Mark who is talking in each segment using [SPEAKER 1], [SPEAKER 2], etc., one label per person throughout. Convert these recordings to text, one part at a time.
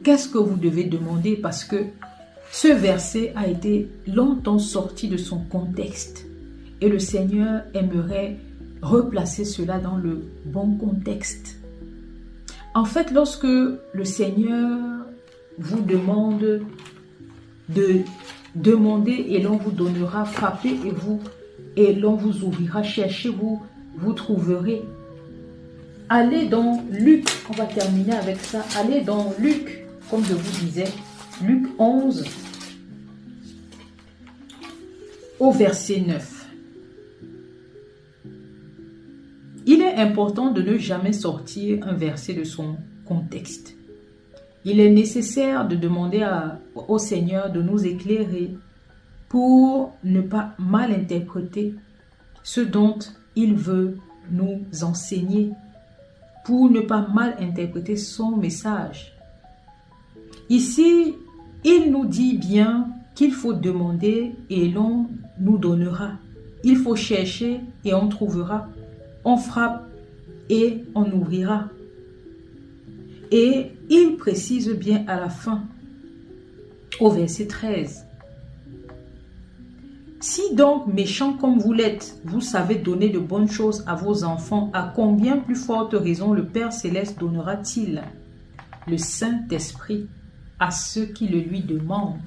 [SPEAKER 1] Qu'est-ce que vous devez demander? Parce que ce verset a été longtemps sorti de son contexte. Et le Seigneur aimerait replacer cela dans le bon contexte. En fait, lorsque le Seigneur vous demande de demander et l'on vous donnera, frappez et l'on vous ouvrira, cherchez vous trouverez. Allez dans Luc, on va terminer avec ça. Allez dans Luc, comme je vous disais, Luc 11, au verset 9. Il est important de ne jamais sortir un verset de son contexte. Il est nécessaire de demander au Seigneur de nous éclairer pour ne pas mal interpréter ce dont il veut nous enseigner, pour ne pas mal interpréter son message. Ici, il nous dit bien qu'il faut demander et l'on nous donnera. Il faut chercher et on trouvera. On frappe et on ouvrira. Et il précise bien à la fin, au verset 13. Si donc, méchants comme vous l'êtes, vous savez donner de bonnes choses à vos enfants, à combien plus forte raison le Père Céleste donnera-t-il le Saint-Esprit à ceux qui le lui demandent?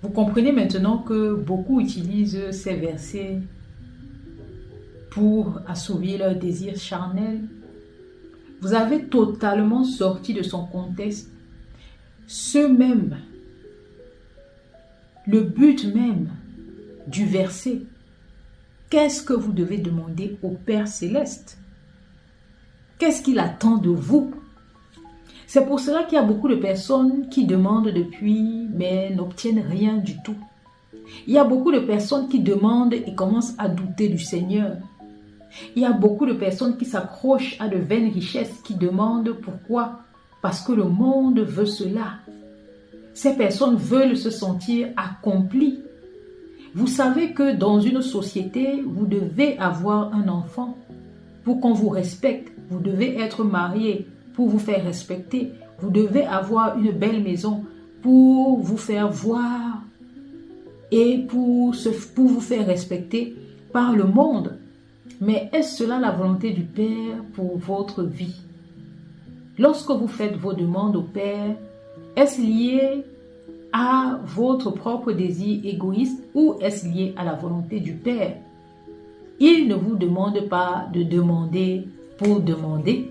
[SPEAKER 1] Vous comprenez maintenant que beaucoup utilisent ces versets pour assouvir leurs désirs charnels. Vous avez totalement sorti de son contexte le but même du verset. Qu'est-ce que vous devez demander au Père Céleste? Qu'est-ce qu'il attend de vous? C'est pour cela qu'il y a beaucoup de personnes qui demandent depuis, mais n'obtiennent rien du tout. Il y a beaucoup de personnes qui demandent et commencent à douter du Seigneur. Il y a beaucoup de personnes qui s'accrochent à de vaines richesses, qui demandent pourquoi? Parce que le monde veut cela. Ces personnes veulent se sentir accomplies. Vous savez que dans une société, vous devez avoir un enfant pour qu'on vous respecte. Vous devez être marié pour vous faire respecter. Vous devez avoir une belle maison pour vous faire voir et pour vous faire respecter par le monde. Mais est-ce cela la volonté du Père pour votre vie? Lorsque vous faites vos demandes au Père, est-ce lié à votre propre désir égoïste ou est-ce lié à la volonté du Père? Il ne vous demande pas de demander pour demander.